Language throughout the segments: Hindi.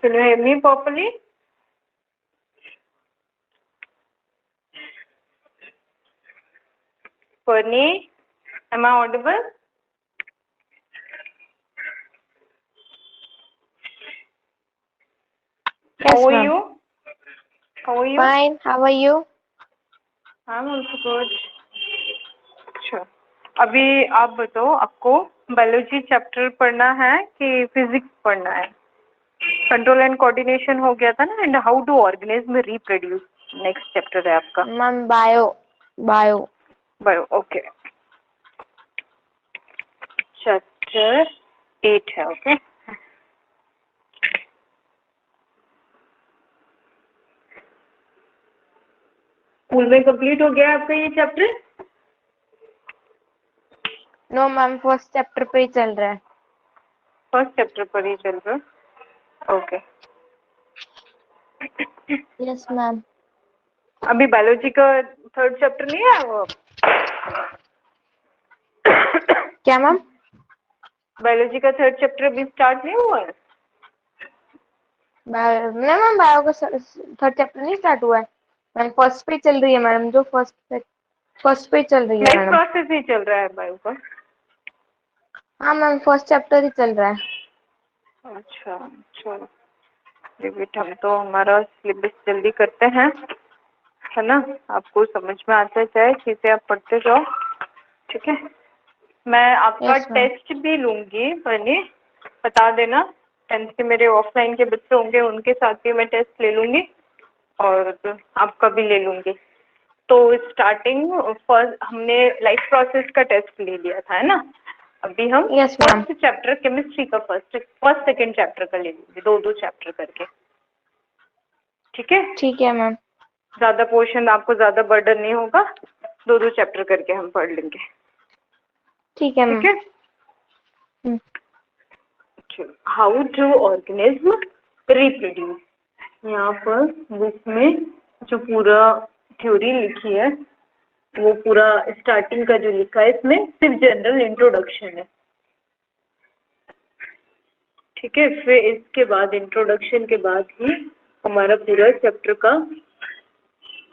Can you hear me properly? Purni, am I audible? Yes, How are ma'am. you? How are you? Fine. How are you? I'm also good. अच्छा, अभी आप बताओ, आपको बायोलॉजी चैप्टर पढ़ना है कि फिजिक्स पढ़ना है? कंट्रोल एंड कोऑर्डिनेशन हो गया था ना, and how do organism reproduce next chapter है आपका। Ma'am bio. Bio, okay. Chapter 8 है, ओके। स्कूल में कंप्लीट हो गया आपका ये chapter? No ma'am, first chapter पे ही चल रहा है। फर्स्ट चैप्टर पर ही चल रहा है, ओके। Yes ma'am. अभी बायोलॉजी का थर्ड चैप्टर नहीं है वो? क्या मैम? बायोलॉजी का थर्ड चैप्टर अभी स्टार्ट नहीं हुआ है? नहीं मैम, बायो का थर्ड चैप्टर नहीं स्टार्ट हुआ है। मैम फर्स्ट पे चल रही है मैडम, जो फर्स्ट पे चल रही है नेक्स्ट मैडम। प्रोसेस ही चल रहा है बायो का? हाँ मैम, फर्स्ट चैप्टर ही चल रहा है। अच्छा, चलो बेटा, हम तो हमारा सिलेबस जल्दी करते हैं, है ना? आपको समझ में आता जाए, चीजें आप पढ़ते जाओ, ठीक है? मैं आपका यस मैम। टेस्ट भी लूंगी, बनी बता देना। 10th के मेरे ऑफलाइन के बच्चे होंगे, उनके साथ भी मैं टेस्ट ले लूंगी और आपका भी ले लूंगी। तो स्टार्टिंग फर्स्ट हमने लाइफ प्रोसेस का टेस्ट ले लिया था, है ना? अभी हम yes ma'am. First chapter chemistry का फर्स्ट सेकंड चैप्टर का ले लेंगे, दो चैप्टर करके, ठीक है? ठीक है मैम। ज्यादा पोर्शन आपको ज्यादा बर्डन नहीं होगा, दो चैप्टर करके हम पढ़ लेंगे, ठीक है ठीक मैम। है? हाउ डू ऑर्गेनिज्म रिप्रोड्यूस, यहाँ पर बुक में जो पूरा थ्योरी लिखी है, वो पूरा स्टार्टिंग का जो लिखा है, इसमें सिर्फ जनरल इंट्रोडक्शन है, ठीक है? फिर इसके बाद इंट्रोडक्शन के बाद ही हमारा पूरा चैप्टर का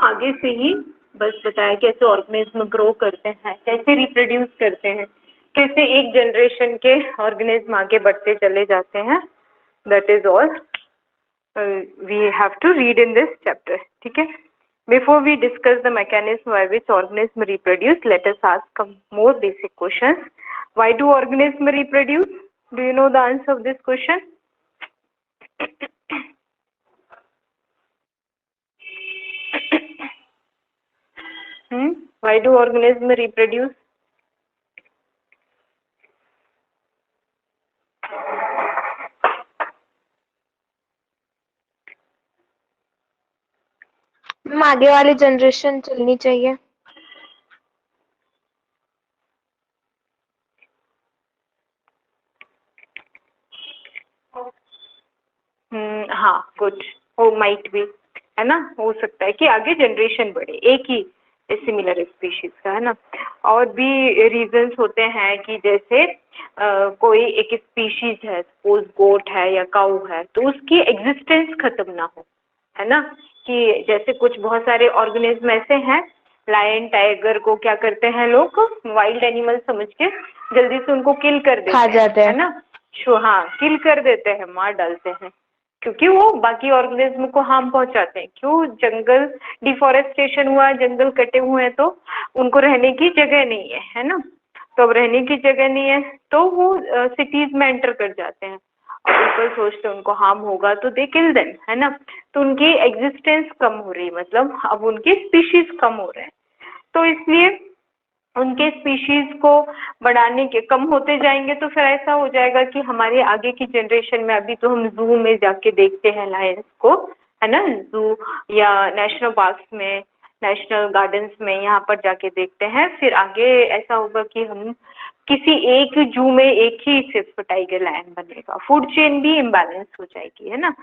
आगे से ही बस बताया कैसे ऑर्गेनिज्म ग्रो करते हैं, कैसे रिप्रोड्यूस करते हैं, कैसे एक जनरेशन के ऑर्गेनिज्म आगे बढ़ते चले जाते हैं। That is all we have to read in this chapter, ठीक है? Before we discuss the mechanism by which organism reproduce, let us ask more basic questions. Why do organism reproduce? Do you know the answer of this question? Why do organisms reproduce? Ma'am आगे वाली जनरेशन चलनी चाहिए। हाँ, गुड, वो माइट भी, है ना? हो सकता है कि आगे जनरेशन बढ़े एक ही सिमिलर स्पीशीज का, है ना? और भी रीजंस होते हैं कि जैसे कोई एक स्पीशीज है, सपोज गोट है या काऊ है, तो उसकी एग्जिस्टेंस खत्म ना हो, है ना? कि जैसे कुछ बहुत सारे ऑर्गेनिज्म ऐसे हैं, लायन टाइगर को क्या करते हैं लोग, वाइल्ड एनिमल समझ के जल्दी से उनको किल कर देते खा जाते है हैं। ना? हाँ, किल कर देते हैं, मार डालते हैं, क्योंकि वो बाकी ऑर्गेनिज्म को हार्म पहुंचाते हैं। क्यों? जंगल डिफॉरेस्टेशन हुआ है, जंगल कटे हुए हैं, तो उनको रहने की जगह नहीं है ना? तो अब रहने की जगह नहीं है तो वो सिटीज में एंटर कर जाते हैं, और पीपल सोचते हैं उनको हार्म होगा तो दे किल देम, है ना? तो उनकी एग्जिस्टेंस कम हो रही है, मतलब अब उनकी स्पीशीज कम हो रहे हैं, तो इसलिए उनके स्पीशीज को बढ़ाने के कम होते जाएंगे, तो फिर ऐसा हो जाएगा कि हमारे आगे की जनरेशन में, अभी तो हम जू में जाके देखते हैं लायंस को, है ना? जू या नेशनल पार्क्स में, नेशनल गार्डन्स में, यहाँ पर जाके देखते हैं। फिर आगे ऐसा होगा कि हम किसी एक जू में एक ही सिर्फ टाइगर लायन बनेगा, फूड चेन भी इम्बैलेंस हो जाएगी, है ना?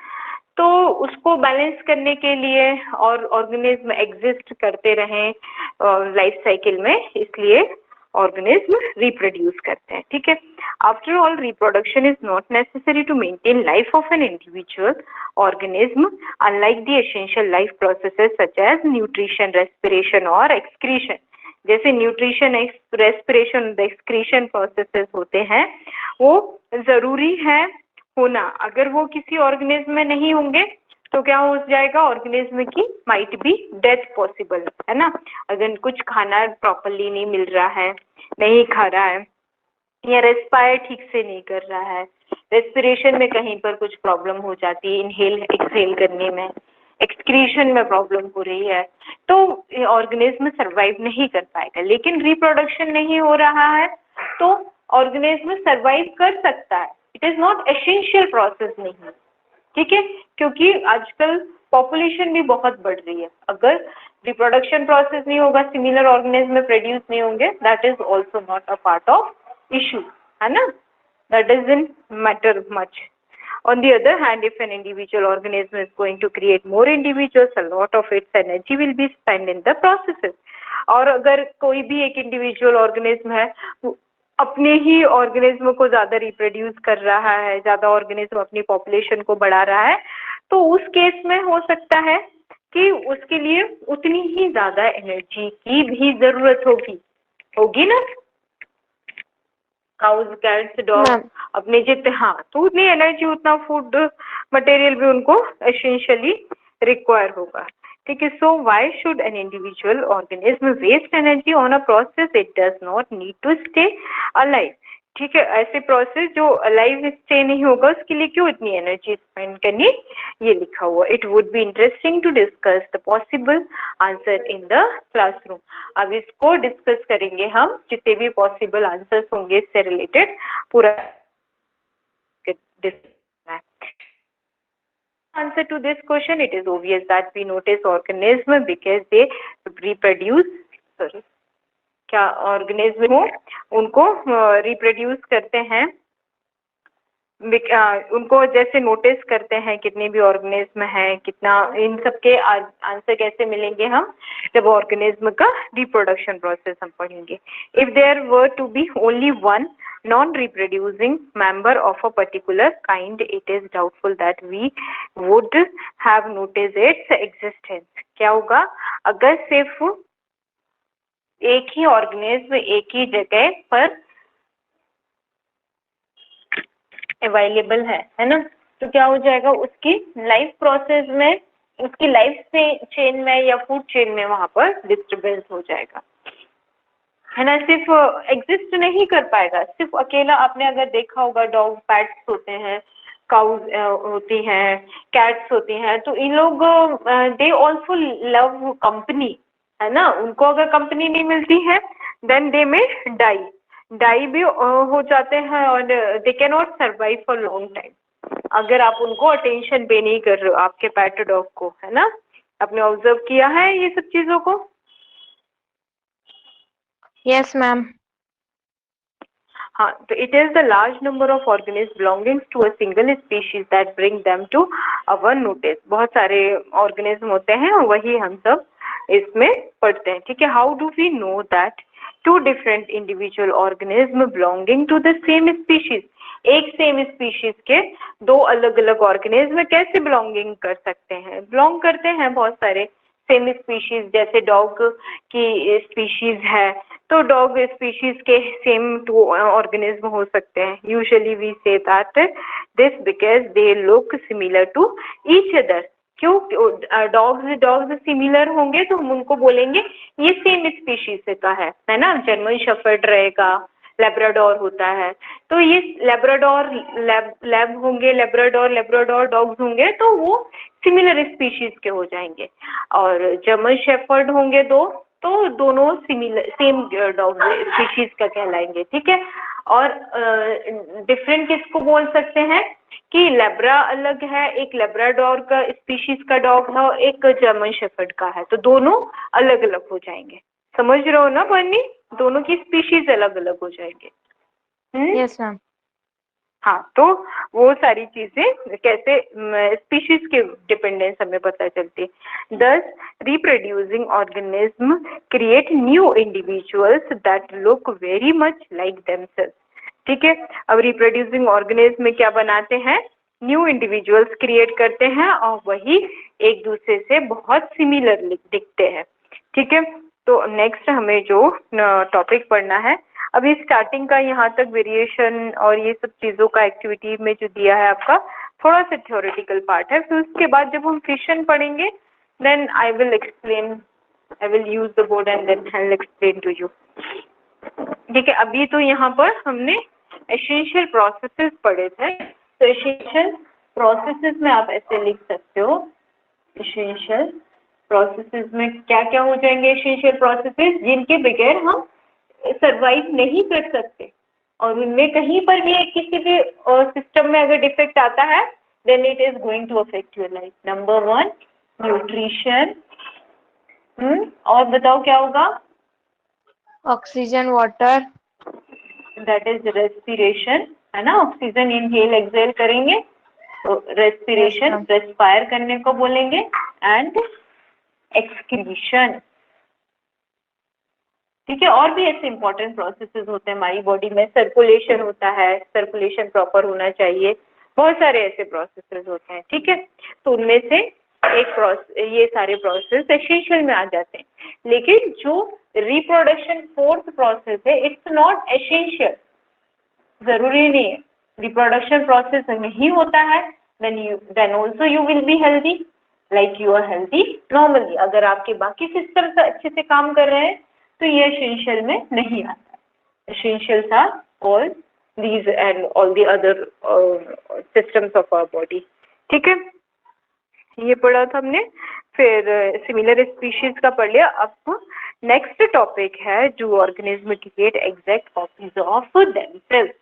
तो उसको बैलेंस करने के लिए और ऑर्गेनिज्म एग्जिस्ट करते रहें लाइफ साइकिल में, इसलिए ऑर्गेनिज्म रिप्रोड्यूस करते हैं, ठीक है। After all reproduction is not necessary to maintain life of an individual organism unlike the essential life processes such as nutrition, respiration और एक्सक्रीशन। जैसे न्यूट्रिशन, रेस्पिरेशन, एक्सक्रीशन प्रोसेसेस होते हैं वो जरूरी है होना। अगर वो किसी ऑर्गेनिज्म में नहीं होंगे तो क्या हो जाएगा, ऑर्गेनिज्म की माइट बी डेथ पॉसिबल, है ना। अगर कुछ खाना प्रॉपरली नहीं मिल रहा है, नहीं खा रहा है, या रेस्पायर ठीक से नहीं कर रहा है, रेस्पिरेशन में कहीं पर कुछ प्रॉब्लम हो जाती है, इनहेल एक्सहेल करने में, एक्सक्रीशन में प्रॉब्लम हो रही है, तो ऑर्गेनिज्म सरवाइव नहीं कर पाएगा। लेकिन रिप्रोडक्शन नहीं हो रहा है तो ऑर्गेनिज्म सरवाइव कर सकता है। It is not essential process नहीं, ठीक है, क्योंकि आजकल पॉपुलेशन भी बहुत बढ़ रही है। अगर रिप्रोडक्शन प्रोसेस नहीं होगा, सिमिलर ऑर्गेनिज्म प्रोड्यूस नहीं होंगे, that is also not a part of issue, है ना, that doesn't matter much. On the other hand, if an individual organism is going to create more individuals, a lot of its energy will be spent in the processes. और अगर कोई भी एक इंडिविजुअल ऑर्गेनिज्म है अपने ही ऑर्गेनिज्म को ज्यादा रिप्रोड्यूस कर रहा है, ज्यादा ऑर्गेनिज्म अपनी पॉपुलेशन को बढ़ा रहा है, तो उस केस में हो सकता है कि उसके लिए उतनी ही ज्यादा एनर्जी की भी जरूरत होगी ना। काउज, कैट्स, डॉग अपने जितने, हाँ, तो उतनी एनर्जी, उतना फूड मटेरियल भी उनको एसेंशियली रिक्वायर होगा, ठीक है। So why should an individual organism waste energy on a process it does not need to stay alive, ठीक है। ऐसे प्रोसेस जो अलाइव स्टे नहीं होगा उसके लिए क्यों इतनी एनर्जी स्पेंड करनी, ये लिखा हुआ। It would be interesting to discuss the possible answer in the classroom. अब इसको डिस्कस करेंगे हम, जितने भी पॉसिबल आंसर्स होंगे इससे रिलेटेड पूरा। Answer to this question, it is obvious that we notice organism because they reproduce, sorry, क्या ऑर्गेनिज्म हो उनको रिप्रोड्यूस करते हैं, उनको जैसे नोटिस करते हैं कितने भी ऑर्गेनिज्म हैं, कितना, इन सबके आंसर कैसे मिलेंगे हम, जब ऑर्गेनिज्म का रिप्रोडक्शन प्रोसेस हम पढ़ेंगे। If there were to be only one non-reproducing member of a particular kind, it is doubtful that we would have noticed its existence. क्या होगा, अगर सिर्फ एक ही ऑर्गेनिज्म एक ही जगह पर अवेलेबल है ना, तो क्या हो जाएगा, उसकी लाइफ प्रोसेस में, उसकी लाइफ चेन में या फूड चेन में वहां पर डिस्टरबेंस हो जाएगा, है ना। सिर्फ एग्जिस्ट नहीं कर पाएगा, सिर्फ अकेला। आपने अगर देखा होगा, डॉग, पैट्स होते हैं, काउज होती हैं, कैट्स होती हैं, तो इन लोग दे ऑल्सो लव कंपनी, है ना। उनको अगर कंपनी नहीं मिलती है देन दे में डाई भी हो जाते हैं और they can not survive for long time. अगर आप उनको अटेंशन पे नहीं कर रहे हो, आपके पेट डॉग को, है ना। आपने ऑब्जर्व किया है ये सब चीजों को? Yes, ma'am. हाँ, तो it is the large number of organism belonging to a single species that bring them to our notice. बहुत सारे ऑर्गेनिज्म होते हैं और वही हम सब इसमें पढ़ते हैं, ठीक है। How do we know that two different individual organism belonging to the same species, एक सेम स्पीशीज के दो अलग अलग ऑर्गेनिज्म कैसे बिलोंगिंग कर सकते हैं? बिलोंग करते हैं बहुत सारे सेम स्पीशीज, जैसे डॉग की स्पीशीज है तो डॉग स्पीशीज के सेम टू ऑर्गेनिज्म हो सकते हैं। Usually we say that this because they look similar to each other. क्यों डॉग्स सिमिलर होंगे तो हम उनको बोलेंगे ये सेम स्पीशीज का है ना। जर्मन शेफर्ड रहेगा, लेब्राडोर होता है, तो ये लेब्राडोर लैब होंगे, लेब्राडोर डॉग्स होंगे तो वो सिमिलर स्पीशीज के हो जाएंगे। और जर्मन शेफर्ड होंगे दो तो दोनों सिमिलर सेम डॉग स्पीशीज का कहलाएंगे, ठीक है। और डिफरेंट किसको बोल सकते हैं कि लेब्रा अलग है, एक लेब्राडोर का स्पीशीज का डॉग है और एक जर्मन शेफर्ड का है, तो दोनों अलग अलग हो जाएंगे। समझ रहे हो ना बन्नी, दोनों की स्पीशीज अलग अलग हो जाएंगे। Yes, ma'am. हाँ, तो वो सारी चीजें कैसे स्पीशीज के डिपेंडेंस हमें पता चलती है। दस reproducing organism create new individuals that look very much like themselves. ठीक है, अब रिप्रोड्यूसिंग ऑर्गेनिज्म में क्या बनाते हैं, न्यू इंडिविजुअल्स क्रिएट करते हैं और वही एक दूसरे से बहुत सिमिलर दिखते हैं। ठीक है, तो नेक्स्ट हमें जो टॉपिक पढ़ना है, अभी स्टार्टिंग का यहाँ तक वेरिएशन और ये सब चीजों का एक्टिविटी में जो दिया है आपका थोड़ा सा थ्योरेटिकल पार्ट है, फिर उसके बाद जब हम फिशन पढ़ेंगे then I will explain, I will use the board and then I will explain to you. ठीक है, अभी तो यहाँ पर हमने एसेंशियल प्रोसेसेस पढ़े थे, तो एसेंशियल प्रोसेसेस में आप ऐसे लिख सकते हो, एसेंशियल प्रोसेसेस में क्या क्या हो जाएंगे, एसेंशियल प्रोसेसेस जिनके बगैर हम सरवाइव नहीं कर सकते, और उनमें कहीं पर भी किसी भी सिस्टम में अगर डिफेक्ट आता है then it is going to affect your life. Number 1 nutrition, और बताओ क्या होगा, oxygen, water, that is respiration, है ना, ऑक्सीजन इनहेल एक्सहेल करेंगे तो रेस्पिरेशन, Yes, रेस्पायर करने को बोलेंगे, एंड एक्सक्रीशन। ठीक है, और भी ऐसे इंपॉर्टेंट प्रोसेसेस होते हैं हमारी बॉडी में, सर्कुलेशन होता है, सर्कुलेशन प्रॉपर होना चाहिए, बहुत सारे ऐसे प्रोसेसेस होते हैं। ठीक है, तो उनमें से एक प्रोसेस, ये सारे प्रोसेस एसेंशियल में आ जाते हैं, लेकिन जो रिप्रोडक्शन फोर्थ प्रोसेस है इट्स नॉट एसेंशियल, जरूरी नहीं है, रिप्रोडक्शन प्रोसेस नहीं होता है then also you will be healthy like you are healthy normally. अगर आपके बाकी सिस्टम्स अच्छे से काम कर रहे हैं तो ये एसेंशियल में नहीं आता। Essentials are all these and all the other systems of our body. ठीक है, ये पढ़ा था हमने, फिर सिमिलर स्पीशीज का पढ़ लिया। अब नेक्स्ट टॉपिक है जो organism create exact copies of themselves.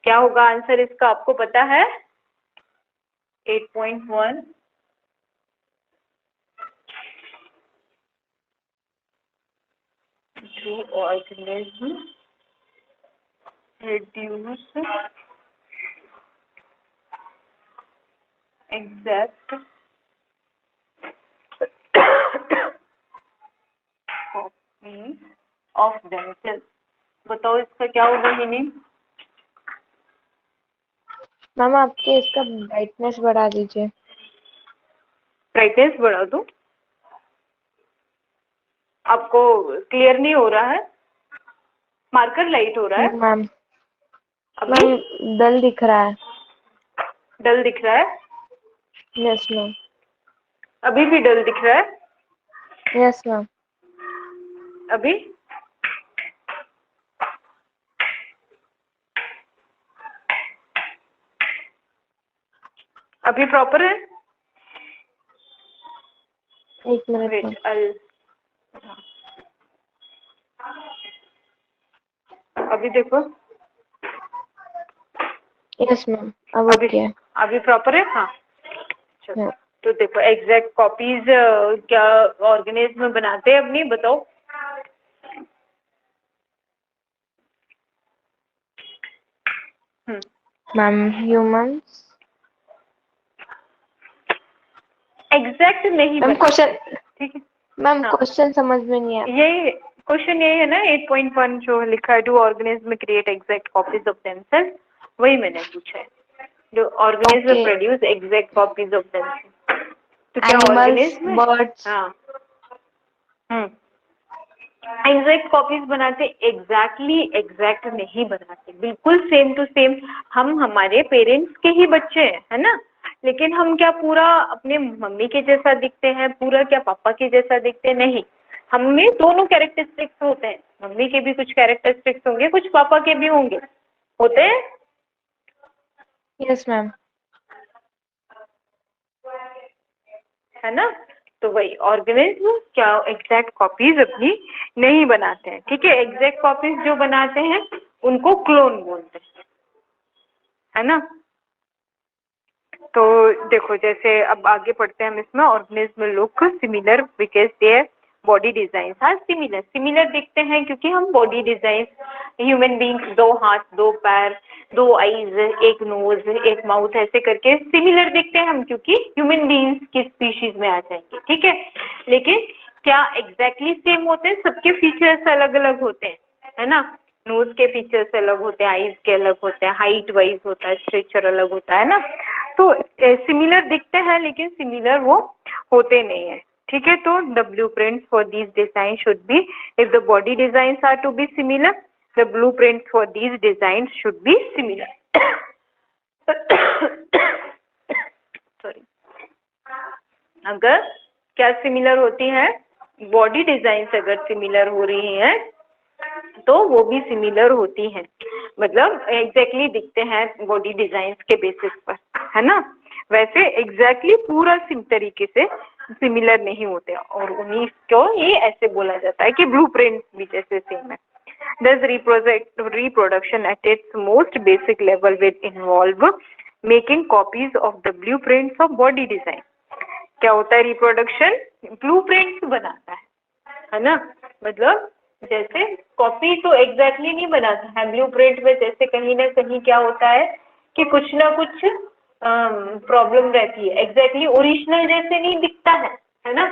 क्या होगा आंसर इसका, आपको पता है? 8.1 जो organism produce exact copy of themselves. बताओ इसका क्या होगा मीनिंग? मैम आपके इसका ब्राइटनेस बढ़ा दीजिए। ब्राइटनेस बढ़ा दूं? आपको क्लियर नहीं हो रहा है? मार्कर लाइट हो रहा है? मैम अभी डल दिख रहा है। डल दिख रहा है? Yes ma'am. अभी भी डल दिख रहा है? Yes ma'am. अभी अभी प्रॉपर है? एक मिनट वेट, मैम। अभी देखो, यस मैम, अब अभी ओके है। अभी प्रॉपर है? हाँ चलो, हाँ। तो देखो एग्जैक्ट कॉपीज क्या ऑर्गेनिज्म बनाते हैं अपनी, बताओ? Ma'am humans. एग्जैक्ट नहीं मैम बना, क्वेश्चन, ठीक है? मैम हाँ, क्वेश्चन समझ में नहीं आया। यही क्वेश्चन यही है ना, 8.1 जो लिखा है, do organism create exact copies of themselves, वही मैंने पूछा है, do organism Okay. Produce exact copies of themselves. तो क्या एनिमल्स, ऑर्गेनिज्म? बर्ड्स। हाँ, एग्जैक्ट कॉपीज बनाते, एग्जैक्ट नहीं बनाते, बिल्कुल सेम टू सेम। हम हमारे पेरेंट्स के ही बच्चे हैं, है ना, लेकिन हम क्या पूरा अपने मम्मी के जैसा दिखते हैं, पूरा क्या पापा के जैसा दिखते हैं? नहीं, हम में दोनों कैरेक्टरिस्टिक्स होते हैं, मम्मी के भी कुछ कैरेक्टरिस्टिक्स होंगे, कुछ पापा के भी होंगे, होते हैं। Yes ma'am. है ना, तो वही ऑर्गेनिज्म क्या एग्जैक्ट कॉपीज अपनी नहीं बनाते हैं। ठीक है, एग्जैक्ट कॉपीज जो बनाते हैं उनको क्लोन बोलते हैं, है ना। तो देखो, जैसे अब आगे पढ़ते हैं हम इसमें, organism look similar because their body design are similar. Similar दिखते हैं क्योंकि हम बॉडी डिजाइन, ह्यूमन बींग्स 2 हाथ 2 पैर 2 आईज, एक नोज एक माउथ, ऐसे करके सिमिलर दिखते हैं हम, क्योंकि ह्यूमन बींग्स की स्पीशीज में आ जाएंगे। ठीक है, लेकिन क्या एग्जैक्टली सेम होते हैं? सबके फीचर्स अलग अलग होते हैं, है ना। नोज के फीचर्स अलग होते हैं, आईज के अलग होते हैं, हाइट वाइज होता है, स्ट्रक्चर अलग होता है ना। तो सिमिलर दिखते हैं लेकिन सिमिलर वो होते नहीं है, ठीक है। तो the blueprints for these design should be, if the body designs are to be similar, the blueprints for these design should be similar. Sorry, अगर क्या सिमिलर होती है, बॉडी डिजाइन्स अगर सिमिलर हो रही हैं तो वो भी सिमिलर होती हैं, मतलब एग्जैक्टली दिखते हैं बॉडी डिजाइन्स के बेसिस पर, है ना। वैसे एग्जैक्टली पूरा सिम तरीके से सिमिलर नहीं होते, और उन्हीं को ये ऐसे बोला जाता है कि ब्लूप्रिंट भी जैसे सेम है। Thus reproduction at its most basic level will involve making copies of the blueprints of body design. क्या होता है रिप्रोडक्शन? ब्लूप्रिंट्स बनाता है ना। मतलब जैसे कॉपी तो एग्जैक्टली नहीं बनाता है, ब्लूप्रिंट में जैसे कहीं ना कहीं क्या होता है कि कुछ ना कुछ प्रॉब्लम रहती है, एग्जैक्टली ओरिजिनल जैसे नहीं दिखता है ना।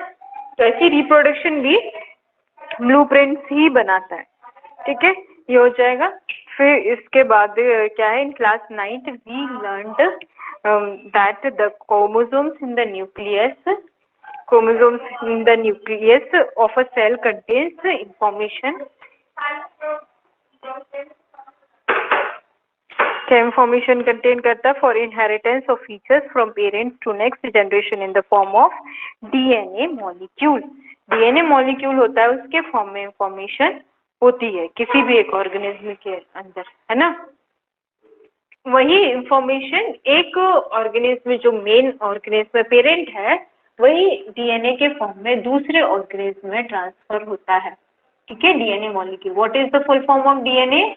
तो ऐसी रिप्रोडक्शन भी ब्लूप्रिंट्स ही बनाता है, ठीक है। ये हो जाएगा। फिर इसके बाद क्या है, in class 9th we learned that the chromosomes in the nucleus of a cell contains information. क्या इंफॉर्मेशन कंटेन करता है? For inheritance of features from parents to next generation in the form of DNA molecule. DNA molecule होता है, उसके फॉर्म में इंफॉर्मेशन होती है किसी भी एक ऑर्गेनिज्म के अंदर, है ना। वही इंफॉर्मेशन एक ऑर्गेनिज्म जो मेन ऑर्गेनिज्म पेरेंट है, वही डीएनए के फॉर्म में दूसरे ऑर्गेनिज्म में ट्रांसफर होता है, ठीक है। DNA molecule, what is the full form of DNA?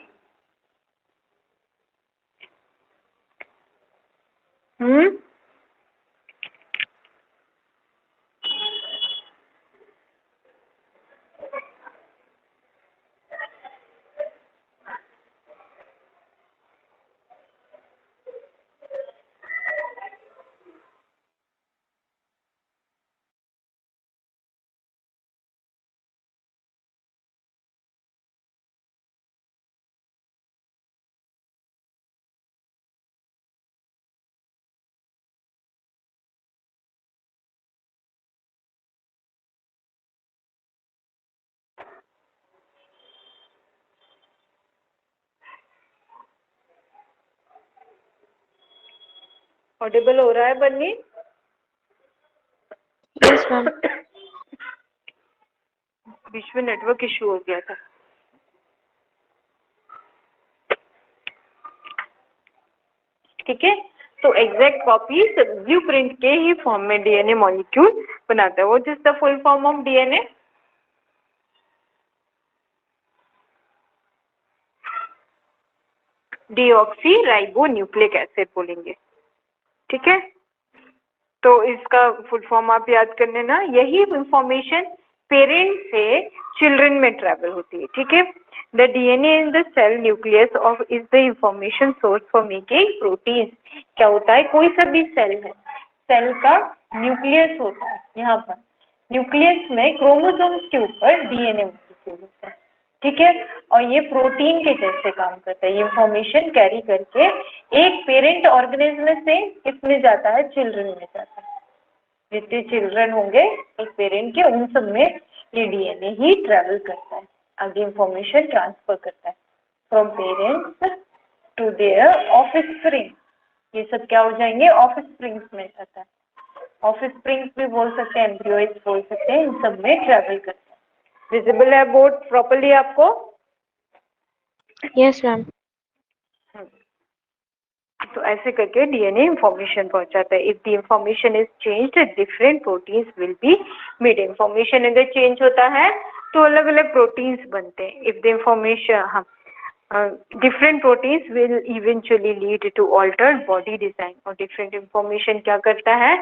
Audible हो रहा है बन्नी? Yes ma'am. बीच में नेटवर्क इशू हो गया था। ठीक है, तो एग्जैक्ट कॉपीज ब्लूप्रिंट के ही फॉर्म में डीएनए मॉलिक्यूल बनाता है। What is the full form of DNA? Deoxy ribo nucleic acid बोलेंगे, ठीक है। तो इसका फुल फॉर्म आप याद कर लेना। यही इंफॉर्मेशन पेरेंट से चिल्ड्रन में ट्रेवल होती है, ठीक है। The DNA in the cell nucleus of is the information source for making protein. क्या होता है, कोई सा भी सेल है, सेल का न्यूक्लियस होता है, यहाँ पर न्यूक्लियस में क्रोमोसोम्स के ऊपर डीएनए होता है, ठीक है। और ये प्रोटीन के जैसे काम करता है, ये इंफॉर्मेशन कैरी करके एक पेरेंट ऑर्गेनिज्म से किसमें जाता है, चिल्ड्रन में जाता है। जितने चिल्ड्रन होंगे एक पेरेंट के, उन सब में ये डीएनए ही ट्रेवल करता है, आगे इंफॉर्मेशन ट्रांसफर करता है from parents to their offspring. ये सब क्या हो जाएंगे, ऑफस्प्रिंग्स में जाता है। ऑफस्प्रिंग्स भी बोल सकते हैं, एम्ब्रियोइड्स बोल सकते हैं, इन सब में ट्रेवल करता है। विजिबल है बोर्ड प्रॉपर्ली आपको? Yes ma'am. तो ऐसे करके डीएनए इंफॉर्मेशन पहुंचाता है। If the information is changed, different proteins will be made. Information अगर चेंज होता है तो अलग अलग प्रोटीन्स बनते हैं। If the information different proteins will eventually lead to altered body design. और डिफरेंट इंफॉर्मेशन क्या करता है,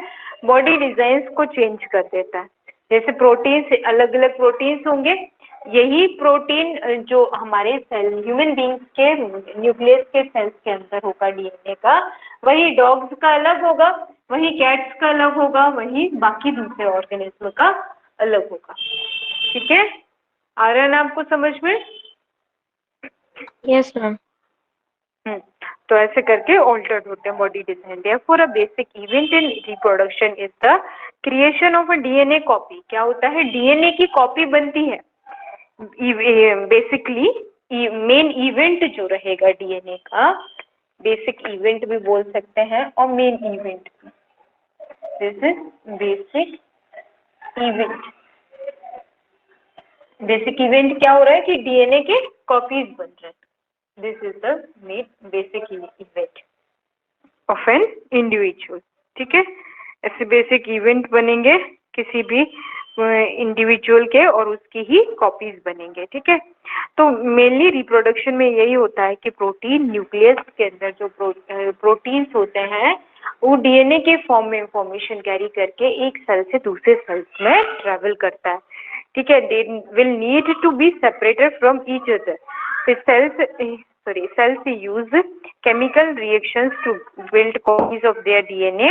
बॉडी डिजाइन को चेंज कर देता है। जैसे प्रोटीन्स, अलग अलग प्रोटीन्स होंगे, यही प्रोटीन जो हमारे सेल, ह्यूमन बींग्स के न्यूक्लियस के सेल्स के अंदर होगा डीएनए का, वही डॉग्स का अलग होगा, वही कैट्स का अलग होगा, वही बाकी दूसरे ऑर्गेनिज्म का अलग होगा। ठीक है, आ रहा है ना आपको समझ में? Yes ma'am. तो ऐसे करके ऑल्टर्ड होते हैं body design. Therefore a basic event in reproduction is the creation of a DNA copy. क्या होता है? डीएनए की कॉपी बनती है। बेसिकली मेन इवेंट जो रहेगा डीएनए का, बेसिक इवेंट भी बोल सकते हैं और मेन इवेंट भी। This is basic event. Basic event क्या हो रहा है कि डीएनए के कॉपीज बन रहे हैं। This is the main basic event of an individual. ठीक है, ऐसे बेसिक इवेंट बनेंगे किसी भी इंडिविजुअल के और उसकी ही कॉपीज बनेंगे। ठीक है, तो मेनली रिप्रोडक्शन में यही होता है कि प्रोटीन न्यूक्लियस के अंदर जो प्रोटीन्स होते हैं वो डीएनए के फॉर्म में इंफॉर्मेशन कैरी करके एक सेल से दूसरे सेल्स में ट्रेवल करता है। ठीक है, they will need to be separated from each other. cells use chemical reactions to build copies of their DNA।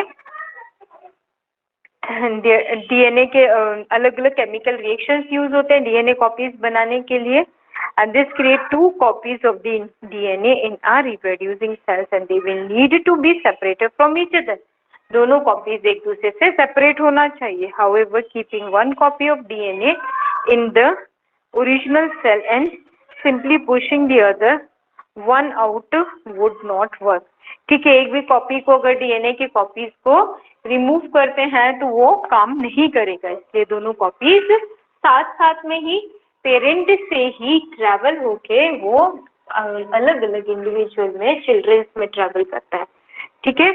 DNA के अलग अलग केमिकल रिएक्शंस यूज होते हैं डीएनए कॉपीज बनाने के लिए। And this create two copies of the DNA in our reproducing cells and they will need to be separated from each other. दोनों कॉपीज एक दूसरे से सेपरेट होना चाहिए। However keeping one copy of DNA in the original cell and simply pushing the other one out would not work. ठीक है, एक भी कॉपी को अगर डीएनए की कॉपीज को रिमूव करते हैं तो वो काम नहीं करेगा। इसलिए दोनों कॉपीज साथ साथ में ही पेरेंट से ही ट्रैवल होके वो अलग अलग इंडिविजुअल में चिल्ड्रंस में ट्रैवल करता है। ठीक है,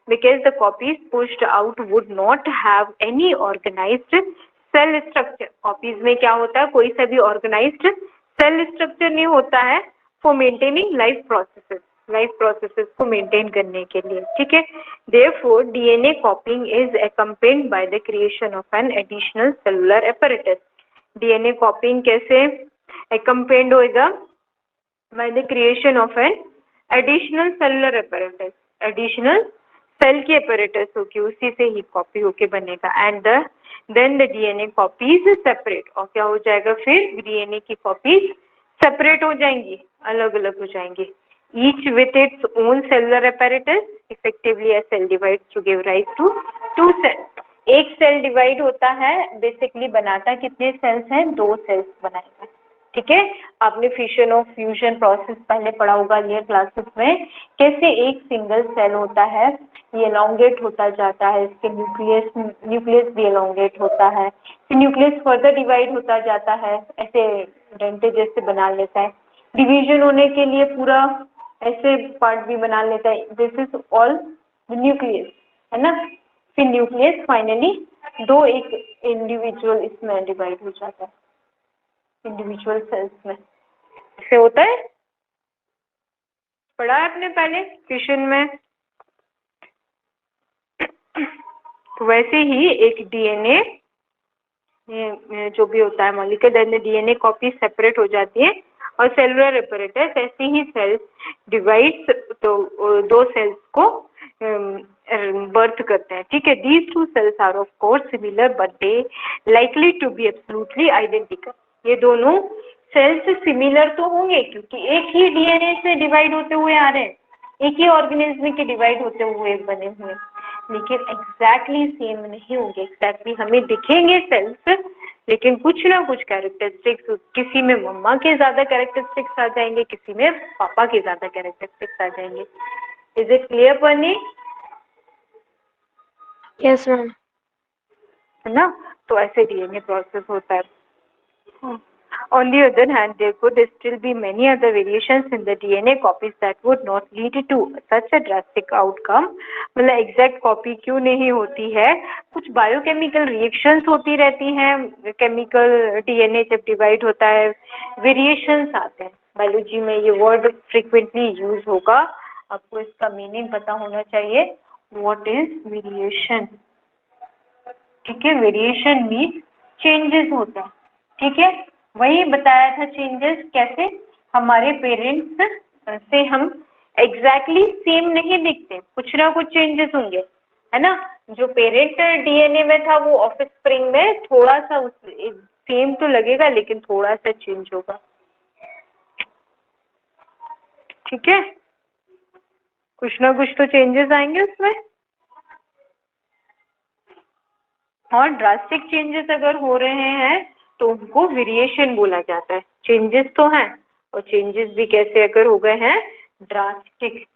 because the copies pushed out would not have any organised cell structure. Copies में क्या होता है? कोई सा भी ऑर्गेनाइज्ड सेल स्ट्रक्चर नहीं होता है फॉर मेंटेनिंग लाइफ प्रोसेसेस को मेंटेन करने के लिए। ठीक है, therefore DNA copying is accompanied by the creation of an additional cellular apparatus। DNA copying कैसे accompanied होगा? by the creation of an additional cellular apparatus। additional cell की apparatus होगी, उसी से ही कॉपी होके बनेगा। And then the DNA copies separate. और क्या हो जाएगा फिर? डीएनए की कॉपीज सेपरेट हो जाएंगी, अलग अलग हो जाएंगी। Each with its own cellular apparatus। Effectively a cell divides to give rise to two cells। एक सेल डिवाइड होता है, बेसिकली बनाता कितने सेल्स हैं? 2 सेल्स बनाएगा। ठीक है, आपने फिशन और फ्यूजन प्रोसेस पहले पढ़ा होगा लियर क्लासेस में, कैसे एक सिंगल सेल होता है ये एलोंगेट होता जाता है, इसके न्यूक्लियस भी एलोंगेट होता है, फिर न्यूक्लियस फर्दर डिवाइड होता जाता है, ऐसे डेंटे जैसे बना लेता है। डिवीजन होने के लिए पूरा ऐसे पार्ट भी बना लेता है। दिस इज ऑल न्यूक्लियस, है ना। फिर न्यूक्लियस फाइनली दो एक इंडिविजुअल इसमें डिवाइड हो जाता है, इंडिविजुअल सेल्स में। ऐसे होता है, पढ़ा है आपने पहले फिशन में। तो वैसे ही एक डीएनए जो भी होता है मॉलिक्यूलर डीएनए कॉपी सेपरेट हो जाती है और सेलुलर apparatus ऐसे ही सेल्स डिवाइड्स तो 2 सेल्स को बर्थ करते हैं। ठीक है, these 2 cells are of course similar but they likely to be absolutely identical. ये दोनों सेल्स सिमिलर तो होंगे क्योंकि एक ही डीएनए से डिवाइड होते हुए आ रहे हैं, एक ही ऑर्गेनिज्म के डिवाइड होते हुए बने हुए, लेकिन एग्जैक्टली सेम नहीं होंगे। एग्जैक्टली हमें दिखेंगे सेल्स, लेकिन कुछ ना कुछ कैरेक्टरिस्टिक्स, किसी में मम्मा के ज्यादा कैरेक्टरिस्टिक्स आ जाएंगे, किसी में पापा के ज्यादा कैरेक्टरिस्टिक्स आ जाएंगे। इज इट क्लियर पन्नी? Yes ma'am. है ना, तो ऐसे डीएनए प्रोसेस होता है। On the other hand, there could still be many other variations in the DNA copies that would not lead to such a drastic outcome। मतलब एग्जैक्ट कॉपी क्यों नहीं होती है? कुछ बायोकेमिकल रिएक्शंस होती रहती हैं, केमिकल डीएनए जब डिवाइड होता है वेरिएशंस आते हैं। बायोलॉजी में ये वर्ड फ्रीक्वेंटली यूज होगा, आपको इसका मीनिंग पता होना चाहिए। What is variation? ठीक है, वेरिएशन मीन्स चेंजेस होता है। ठीक है, वही बताया था चेंजेस कैसे हमारे पेरेंट्स से हम एग्जैक्टली सेम नहीं दिखते, कुछ ना कुछ चेंजेस होंगे, है ना। जो पेरेंट डीएनए में था वो ऑफस्प्रिंग में थोड़ा सा सेम तो लगेगा लेकिन थोड़ा सा चेंज होगा। ठीक है, कुछ ना कुछ तो चेंजेस आएंगे उसमें। और ड्रास्टिक चेंजेस अगर हो रहे हैं तो उनको वेरिएशन बोला जाता है। चेंजेस तो हैं और चेंजेस भी कैसे अगर हो गए हैं, ड्रास्टिक।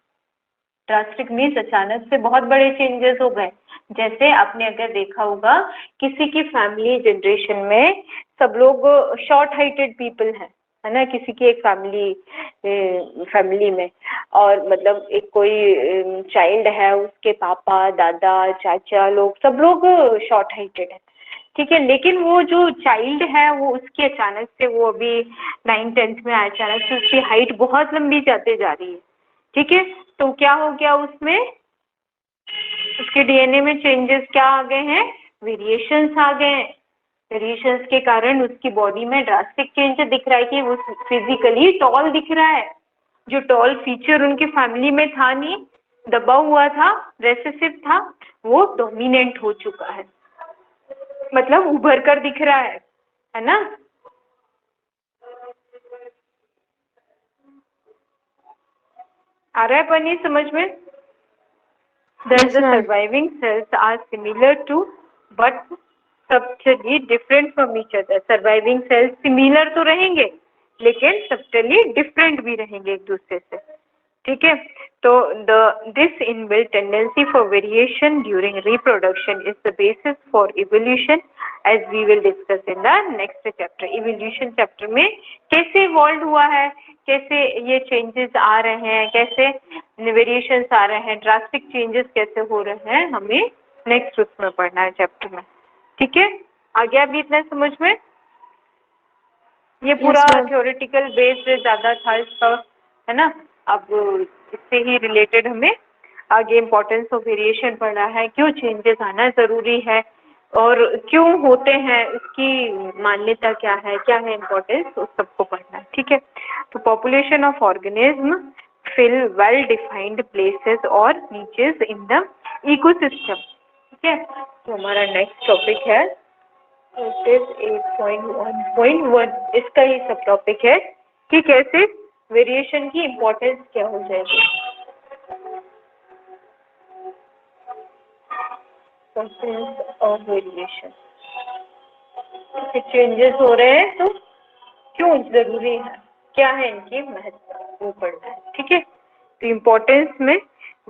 ड्रास्टिक मीन्स अचानक से बहुत बड़े चेंजेस हो गए। जैसे आपने अगर देखा होगा किसी की फैमिली जनरेशन में सब लोग शॉर्ट हाइटेड पीपल हैं, है ना, किसी की एक फैमिली में, और मतलब एक कोई चाइल्ड है, उसके पापा दादा चाचा लोग सब लोग शॉर्ट हाइटेड है। ठीक है, लेकिन वो जो चाइल्ड है वो उसकी अचानक से, वो अभी 9th-10th में आया, अचानक से उसकी हाइट बहुत लंबी जाते जा रही है। ठीक है, तो क्या हो गया उसमें, उसके डीएनए में चेंजेस क्या आ गए हैं, वेरिएशंस आ गए हैं। वेरिएशंस के कारण उसकी बॉडी में ड्रास्टिक चेंज दिख रहा है कि वो फिजिकली टॉल दिख रहा है। जो टॉल फीचर उनकी फैमिली में था नहीं, दबा हुआ था, रेसेसिव था, वो डोमिनेंट हो चुका है, मतलब उभर कर दिख रहा है ना। आ रहा है पनी समझ में? Thus, Yes, the ma'am. surviving cells are similar to but subtly different from each other. Surviving cells similar तो रहेंगे लेकिन subtly different भी रहेंगे एक दूसरे से। ठीक है, तो this inbuilt tendency for variation during reproduction is the basis for evolution, as we will discuss in the next chapter. Evolution chapter में कैसे evolved हुआ है, कैसे ये चेंजेस आ रहे हैं, कैसे वेरिएशंस आ रहे हैं, ड्रास्टिक चेंजेस कैसे हो रहे हैं, हमें नेक्स्ट उसमें पढ़ना है चैप्टर में। ठीक है, आ गया अभी इतना समझ में? ये पूरा Yes, ma'am. थ्योरेटिकल बेस्ड ज्यादा था इसका, है ना। अब इससे ही रिलेटेड हमें आगे इम्पोर्टेंस ऑफ वेरिएशन पढ़ना है, क्यों चेंजेस आना जरूरी है और क्यों होते हैं, उसकी मान्यता क्या है इम्पोर्टेंस, उस सबको पढ़ना है। ठीक है, तो population of organism fill well defined places और नीचेस इन द इकोसिस्टम। ठीक है, तो हमारा नेक्स्ट टॉपिक है 8.1.1, इसका ही सब टॉपिक है कि कैसे वेरिएशन की इम्पोर्टेंस क्या हो जाएगी। ऑफ वेरिएशन, चेंजेस हो रहे हैं तो क्यों जरूरी है, क्या है इनकी महत्व, वो पढ़ना है। ठीक है, तो इम्पोर्टेंस में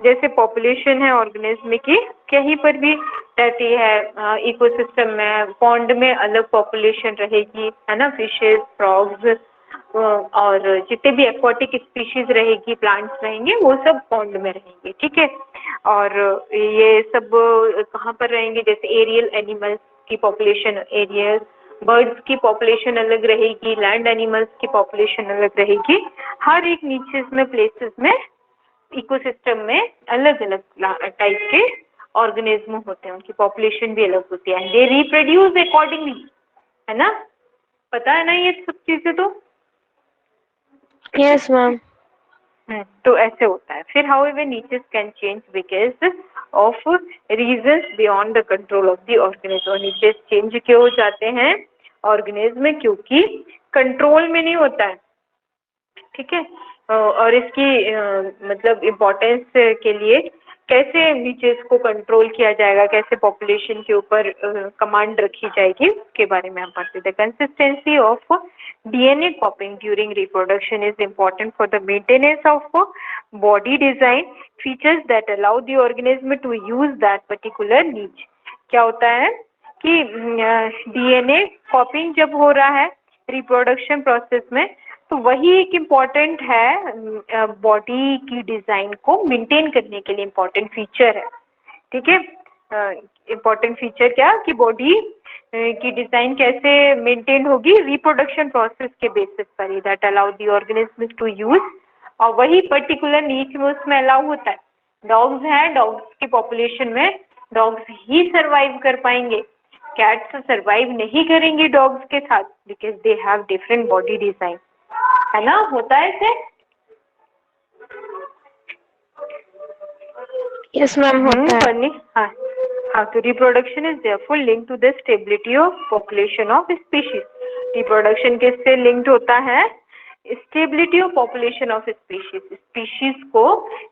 जैसे पॉपुलेशन है ऑर्गेनिज्म की, कहीं पर भी रहती है इकोसिस्टम में, पॉन्ड में अलग पॉपुलेशन रहेगी, है ना, फिशेस, फ्रॉग्स और जितने भी एक्वाटिक स्पीशीज रहेगी, प्लांट्स रहेंगे, वो सब पॉन्ड में रहेंगे। ठीक है, और ये सब कहाँ पर रहेंगे, जैसे एरियल एनिमल्स की पॉपुलेशन, एरियल बर्ड्स की पॉपुलेशन अलग रहेगी, लैंड एनिमल्स की पॉपुलेशन अलग रहेगी। हर एक नीचेस में, प्लेसेस में, इकोसिस्टम में अलग अलग टाइप के ऑर्गेनिज्म होते हैं, उनकी पॉपुलेशन भी अलग होती है। दे रिप्रोड्यूस अकॉर्डिंगली, है ना, पता है ना ये सब चीजें तो। Yes, ma'am. तो ऐसे होता है। फिर however niches can change because of reasons beyond the control of the organism। niches change क्यों हो जाते हैं ऑर्गेनिज्म में, क्योंकि कंट्रोल में नहीं होता है। ठीक है, और इसकी मतलब इम्पोर्टेंस के लिए कैसे नीचेस को कंट्रोल किया जाएगा, कैसे पॉपुलेशन के ऊपर कमांड रखी जाएगी, उसके बारे में हम पढ़ते थे। Consistency of DNA copying during reproduction is important for the maintenance of body design features that allow the organism to use that particular niche। क्या होता है कि DNA कॉपिंग जब हो रहा है रिप्रोडक्शन प्रोसेस में, तो वही एक इम्पॉर्टेंट है, बॉडी की डिजाइन को मेंटेन करने के लिए इम्पॉर्टेंट फीचर है। ठीक है, इम्पॉर्टेंट फीचर क्या कि बॉडी की डिजाइन कैसे मेंटेन होगी, रिप्रोडक्शन प्रोसेस के बेसिस पर ही, that allow the organism to use, और वही पर्टिकुलर नीच में उसमें अलाउ होता है। डॉग्स हैं, डॉग्स की पॉपुलेशन में डॉग्स ही सरवाइव कर पाएंगे, कैट्स सरवाइव नहीं करेंगे डॉग्स के साथ, because they have different body design, है ना, होता है ऐसे। Yes, ma'am. होता है। हाँ, हाँ, तो reproduction is therefore link to the stability of population of species. Reproduction किससे लिंक्ड होता है? Stability of population of species. Species को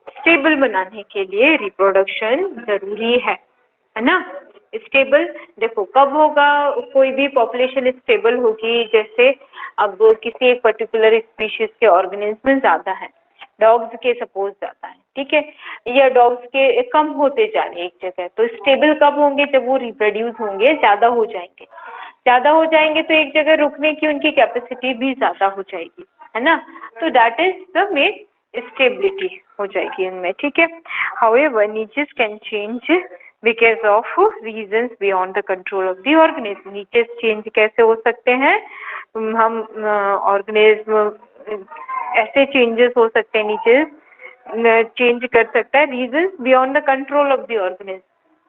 स्टेबल बनाने के लिए रिप्रोडक्शन जरूरी है ना। स्टेबल देखो कब होगा कोई भी पॉपुलेशन स्टेबल होगी, जैसे अब किसी एक पर्टिकुलर स्पीशीज के ऑर्गेनिज्म ज्यादा है, डॉग्स के सपोज ज्यादा है, ठीक है, या डॉग्स के कम होते जा रहे एक जगह, तो स्टेबल कब होंगे? जब वो रिप्रोड्यूस होंगे, ज्यादा हो जाएंगे। ज्यादा हो जाएंगे तो एक जगह रुकने की उनकी कैपेसिटी भी ज्यादा हो जाएगी, है ना। तो that is the main stability हो जाएगी उनमें, ठीक है। However niches can change because of reasons beyond the control of the organism. Niches change कैसे हो सकते हैं? हम ऑर्गेनिज्म ऐसे चेंजेस हो सकते हैं, नीचे चेंज कर सकता है reasons beyond the control of the organism.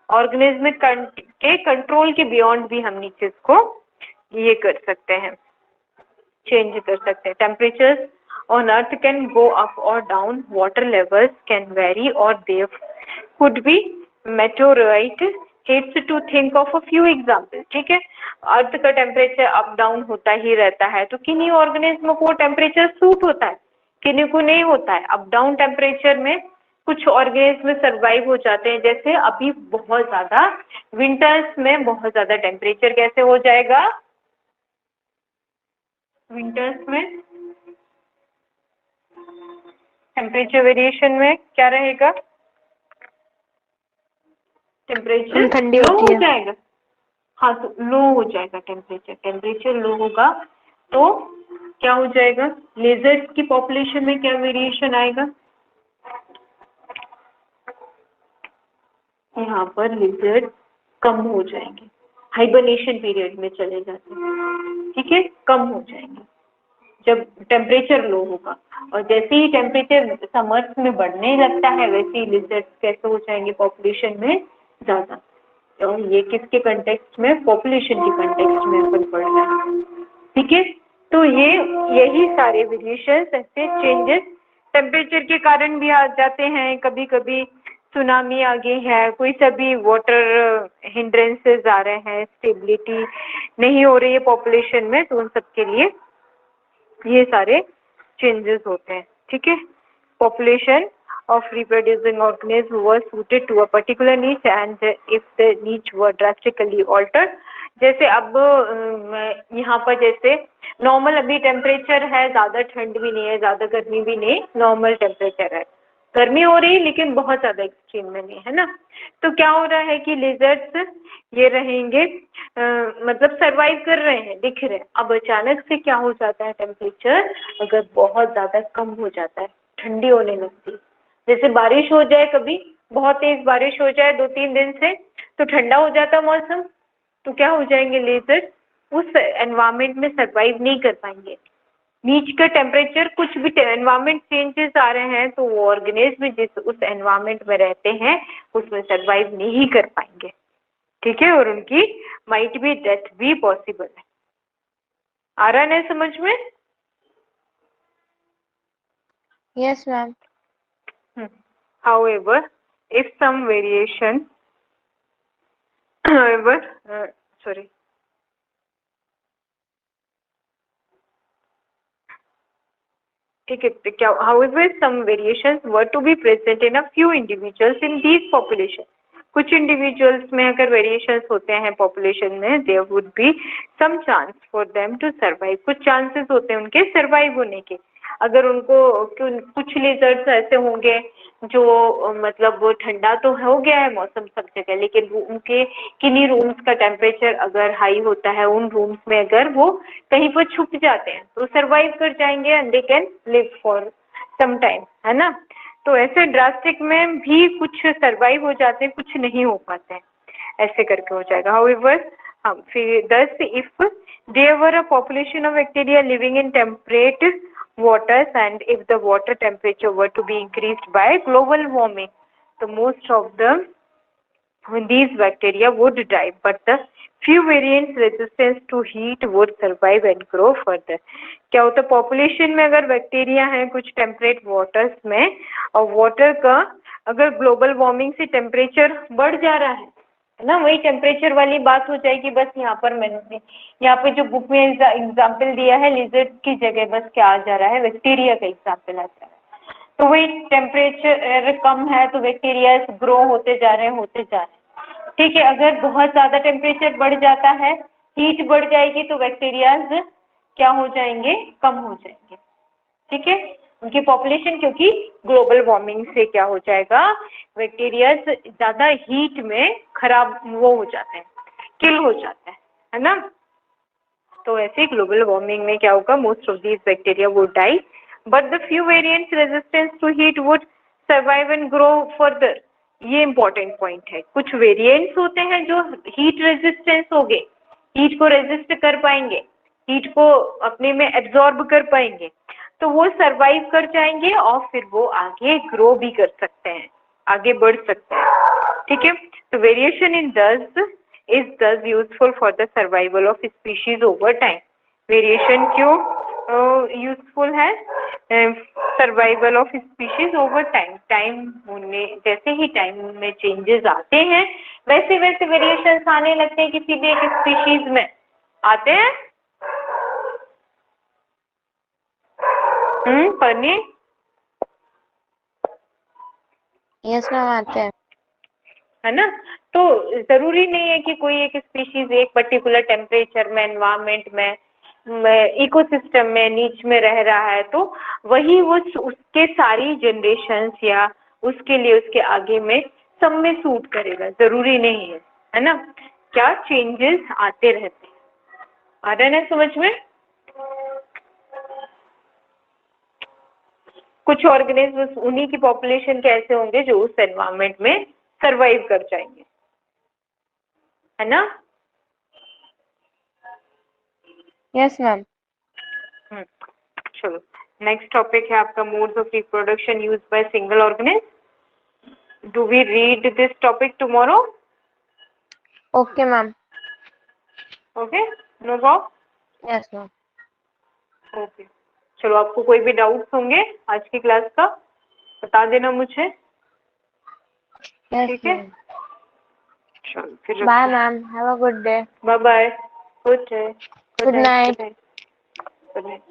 Organism के कंट्रोल के बियॉन्ड भी हम नीचे को ये कर सकते हैं, चेंज कर सकते हैं। Temperatures on earth can go up और down, water levels can vary और there could be meteorite hits to think of a few example, ठीक है। अर्थ का टेम्परेचर अप डाउन होता ही रहता है, तो किन्हीं ऑर्गेनिज्म को टेम्परेचर सूट होता है, किन्हीं को नहीं होता है। अप डाउन टेम्परेचर में कुछ ऑर्गेनिज्म सर्वाइव हो जाते हैं, जैसे अभी बहुत ज्यादा विंटर्स में बहुत ज्यादा टेम्परेचर कैसे हो जाएगा? विंटर्स में टेम्परेचर वेरिएशन में क्या रहेगा? टेम्परेचर ठंडी लो होती हो है। जाएगा। हाँ, तो लो हो जाएगा टेम्परेचर, टेम्परेचर लो होगा तो क्या हो जाएगा? लेजर्स की पॉपुलेशन में क्या वेरिएशन आएगा? यहाँ पर लेजर्स कम हो जाएंगे, हाइबरनेशन पीरियड में चले जाते हैं, ठीक है, कम हो जाएंगे जब टेम्परेचर लो होगा। और जैसे ही टेम्परेचर समर्स में बढ़ने लगता है, वैसे ही लिजर्ड्स कैसे हो जाएंगे पॉपुलेशन में ज्यादा। तो ये किसके कंटेक्स्ट में? पॉपुलेशन के कंटेक्स्ट में अपन पढ़ रहे हैं, ठीक है। तो ये यही सारे वेरिएशंस ऐसे चेंजेस टेम्परेचर के कारण भी आ जाते हैं। कभी कभी सुनामी आ गई है, कोई सभी वाटर हिंड्रेंसेस आ रहे हैं, स्टेबिलिटी नहीं हो रही है पॉपुलेशन में, तो उन सब के लिए ये सारे चेंजेस होते हैं, ठीक है। Population of reproducing organisms were suited to a particular niche and if the niche were drastically altered, जैसे अब यहाँ पर जैसे नॉर्मल अभी टेम्परेचर है, ज्यादा ठंड भी नहीं है, ज्यादा गर्मी भी नहीं, नॉर्मल टेम्परेचर है, गर्मी हो रही है लेकिन बहुत ज्यादा एक्सट्रीम में नहीं, है ना। तो क्या हो रहा है कि लेजर्स ये रहेंगे मतलब सरवाइव कर रहे हैं, दिख रहे हैं। अब अचानक से क्या हो जाता है, टेम्परेचर अगर बहुत ज्यादा कम हो जाता है, ठंडी होने लगती है, जैसे बारिश हो जाए, कभी बहुत तेज बारिश हो जाए 2-3 दिन से, तो ठंडा हो जाता मौसम, तो क्या हो जाएंगे लेजर्स? उस एनवायरमेंट में सरवाइव नहीं कर पाएंगे। नीच का टेम्परेचर, कुछ भी एनवायरमेंट चेंजेस आ रहे हैं, तो वो ऑर्गेनिज्म जिस उस एनवायरमेंट में रहते हैं उसमें सरवाइव नहीं कर पाएंगे, ठीक है, और उनकी माइट भी डेथ भी पॉसिबल है। आ रहा है समझ में? Yes ma'am. However, if some variation, however, sorry. ठीक है, क्या however some variations were to be present in a few individuals in these population. कुछ इंडिविजुअल्स में अगर वेरिएशंस होते हैं पॉपुलेशन में, there would be some chance for them to survive, कुछ चांसेस होते हैं उनके सर्वाइव होने के। अगर उनको कुछ लेजर्स ऐसे होंगे जो मतलब वो ठंडा तो हो गया है मौसम सब जगह, लेकिन वो उनके किन्हीं रूम्स का टेम्परेचर अगर हाई होता है, उन रूम्स में अगर वो कहीं पर छुप जाते हैं तो सर्वाइव कर जाएंगे and they can live for some time, है ना। तो ऐसे ड्रास्टिक में भी कुछ सर्वाइव हो जाते हैं, कुछ नहीं हो पाते हैं, ऐसे करके हो जाएगा। हाउएवर हम फिर दस if there were a population of bacteria living in temperate waters and if the water temperature were to be increased by global warming, the most of them these bacteria would die, but the few variants resistance to heat would survive and grow further. क्या होता है पॉपुलेशन में अगर बैक्टीरिया हैं कुछ टेम्परेट वाटर्स में, और वाटर का अगर ग्लोबल वार्मिंग से टेम्परेचर बढ़ जा रहा है, है ना, वही टेम्परेचर वाली बात हो जाएगी। बस यहाँ पर मैंने यहाँ पे जो बुक में एग्जाम्पल दिया है लिजर्ड की जगह बस क्या आ जा रहा है, बैक्टीरिया का एग्जाम्पल आ जा रहा है। तो वही टेम्परेचर कम है तो बैक्टीरिया ग्रो होते जा रहे हैं। ठीक है, अगर बहुत ज्यादा टेम्परेचर बढ़ जाता है, हीट बढ़ जाएगी तो बैक्टीरियाज क्या हो जाएंगे, कम हो जाएंगे। ठीक है, उनकी पॉपुलेशन क्योंकि ग्लोबल वार्मिंग से क्या हो जाएगा, बैक्टीरिया ज्यादा हीट में खराब वो हो जाते हैं, किल हो जाते हैं, है ना। तो ऐसे ग्लोबल वार्मिंग में क्या होगा, most of these bacteria would die but the few variants resistance to heat would survive and grow further. ये इंपॉर्टेंट पॉइंट है। कुछ वेरिएंट्स होते हैं जो हीट रेजिस्टेंस हो गए, हीट को रेजिस्ट कर पाएंगे, हीट को अपने में एब्जॉर्ब कर पाएंगे, तो वो सरवाइव कर जाएंगे और फिर वो आगे ग्रो भी कर सकते हैं, आगे बढ़ सकते हैं। ठीक है, तो वेरिएशन इन दस is thus useful for the survival of species over time. Variation क्यों यूजफुल है, survival of species over time. Time होने जैसे ही टाइम में चेंजेस आते हैं वैसे वैसे वेरिएशंस आने लगते हैं, किसी भी एक स्पीशीज में आते हैं। पढ़ने यस मैम आते हैं, है ना। तो जरूरी नहीं है कि कोई एक स्पीशीज एक पर्टिकुलर टेम्परेचर में, एनवायरमेंट में, इकोसिस्टम में, नीच में रह रहा है तो वही वो उसके सारी जनरेशंस या उसके लिए उसके आगे में सब में सूट करेगा, जरूरी नहीं है ना। क्या चेंजेस आते रहते हैं, आ रहा है ना समझ में। कुछ ऑर्गेनिज्म उन्हीं की पॉपुलेशन के ऐसे होंगे जो उस एनवायरमेंट में सरवाइव कर जाएंगे, है ना। Yes ma'am. चलो नेक्स्ट टॉपिक है आपका modes of reproduction used by single organism. Do we read this topic tomorrow? Okay ma'am. Okay, no problem. Yes ma'am. Okay, चलो आपको कोई भी डाउट्स होंगे आज की क्लास का बता देना मुझे। यस ठीक है, मैम। चलो फिर bye ma'am, have a good day. Bye bye, good day, good night. Good night.